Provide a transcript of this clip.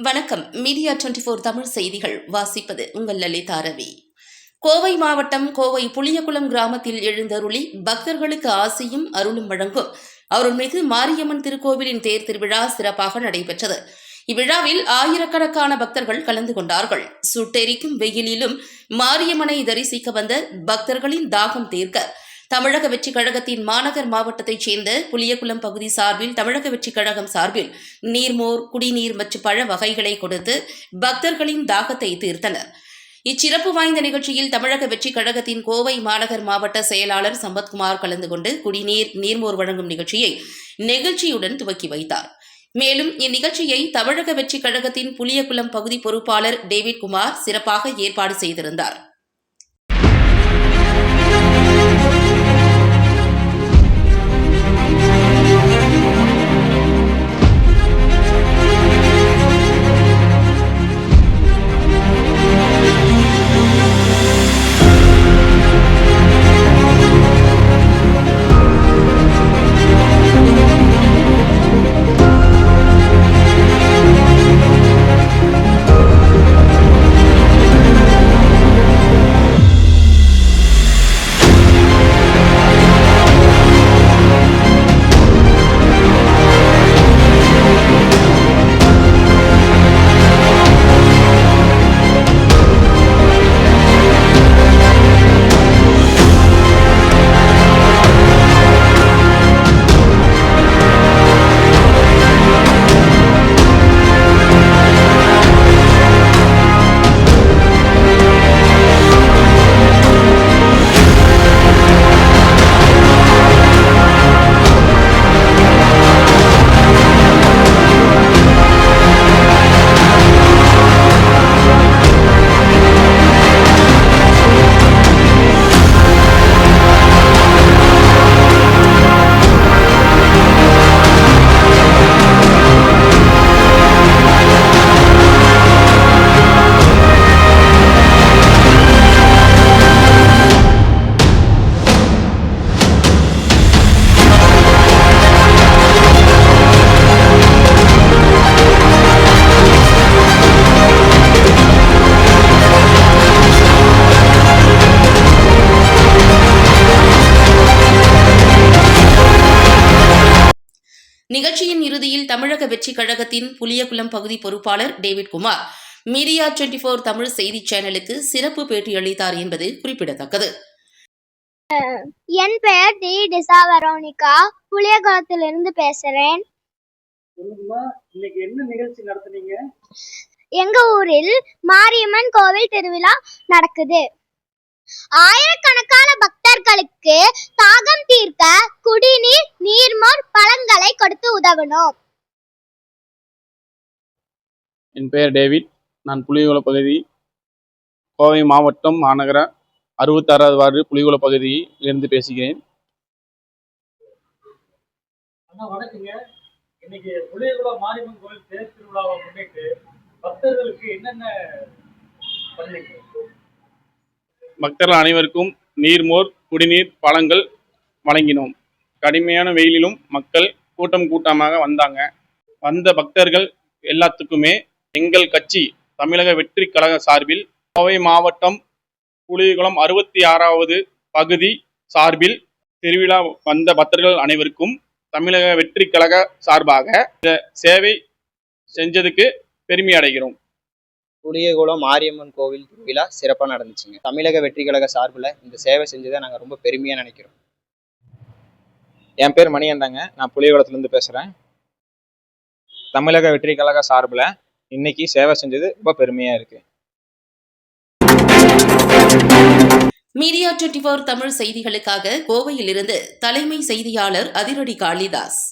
வணக்கம். மீடியா 24 தமிழ் செய்திகள் வாசிப்பது உங்கள் லலிதா ரவி. கோவை மாவட்டம் கோவை புளியகுளம் கிராமத்தில் எழுந்தருளி பக்தர்களுக்கு ஆசையும் அருளும் வழங்கும் அருள்மிகு மாரியம்மன் திருக்கோவிலின் தேர் திருவிழா சிறப்பாக நடைபெற்றது. இவ்விழாவில் ஆயிரக்கணக்கான பக்தர்கள் கலந்து கொண்டார்கள். சுட்டெரிக்கும் வெயிலிலும் மாரியம்மனை தரிசிக்க வந்த பக்தர்களின் தாகம் தீர்க்க தமிழக வெற்றிக் கழகத்தின் மாநகர் மாவட்டத்தைச் சேர்ந்த புளியகுளம் பகுதி சார்பில் தமிழக வெற்றிக் கழகம் சார்பில் நீர்மோர், குடிநீர் மற்றும் பழ வகைகளை கொடுத்து பக்தர்களின் தாகத்தை தீர்த்தனர். இச்சிறப்பு வாய்ந்த நிகழ்ச்சியில் தமிழக வெற்றிக் கழகத்தின் கோவை மாநகர் மாவட்ட செயலாளர் சம்பத்குமார் கலந்து கொண்டு குடிநீர், நீர்மோர் வழங்கும் நிகழ்ச்சியை நெகிழ்ச்சியுடன் துவக்கி வைத்தார். மேலும் இந்நிகழ்ச்சியை தமிழக வெற்றிக் கழகத்தின் புளியகுளம் பகுதி பொறுப்பாளர் டேவிட் குமார் சிறப்பாக ஏற்பாடு செய்திருந்தார். நிகழ்ச்சியின் இறுதியில் தமிழக வெற்றிக் கழகத்தின் புளியகுளம் பகுதி பொறுப்பாளர் டேவிட் குமார் மீடியா 24 தமிழ் செய்தி சேனலுக்கு சிறப்பு பேட்டியளித்தார் என்பது குறிப்பிடத்தக்கது. என் பெயர் டி டிசா வெரோனிகா, புளியகுளத்திலிருந்து பேசுறேன். எங்க ஊரில் மாரியம்மன் கோவில் திருவிழா நடக்குது. ஆயிரக்கணக்கான பக்தர்களுக்கு தாகம் தீர்க்க குடிநீர், நீர்மோர், பழங்களை கொடுத்து உதவணும். என் பெயர் டேவிட். நான் புளியகுளம் பகுதி கோவை மாவட்டம் மாநகர 66வது வார்டு புளியகுளம் பகுதியில் இருந்து பேசுகிறேன். இன்னைக்கு புளியகுளம் மாரியம்மன் கோவில் தேர் திருவிழாவை முன்னிட்டு பக்தர்களுக்கு என்னென்ன பண்ணீங்க? பக்தர்கள் அனைவருக்கும் நீர்மோர், குடிநீர், பழங்கள் வழங்கினோம். கடுமையான வெயிலிலும் மக்கள் கூட்டமாக வந்தாங்க. வந்த பக்தர்கள் எல்லாத்துக்குமே எங்கள் கட்சி தமிழக வெற்றி கழக சார்பில் கோவை மாவட்டம் புளியகுளம் 66வது பகுதி சார்பில் திருவிழா வந்த பக்தர்கள் அனைவருக்கும் தமிழக வெற்றி கழக சார்பாக இந்த சேவை செஞ்சதுக்கு பெருமை அடைகிறோம். புளியகுளம் மாரியம்மன் கோவில் திருவிழா சிறப்பாக நடந்துச்சுங்க. தமிழக வெற்றி கழக சார்பில் இந்த சேவை செஞ்சதை நாங்கள் ரொம்ப பெருமையாக நினைக்கிறோம். என் பேர் மணிகண்டங்க. நான் புளியகுளத்துலேருந்து பேசுகிறேன். தமிழக வெற்றி கழக சார்பில் இன்னைக்கு சேவை செஞ்சது ரொம்ப பெருமையாக இருக்கு. மீடியா 24 தமிழ் செய்திகளுக்காக கோவையிலிருந்து தலைமை செய்தியாளர் அதிரடி காளிதாஸ்.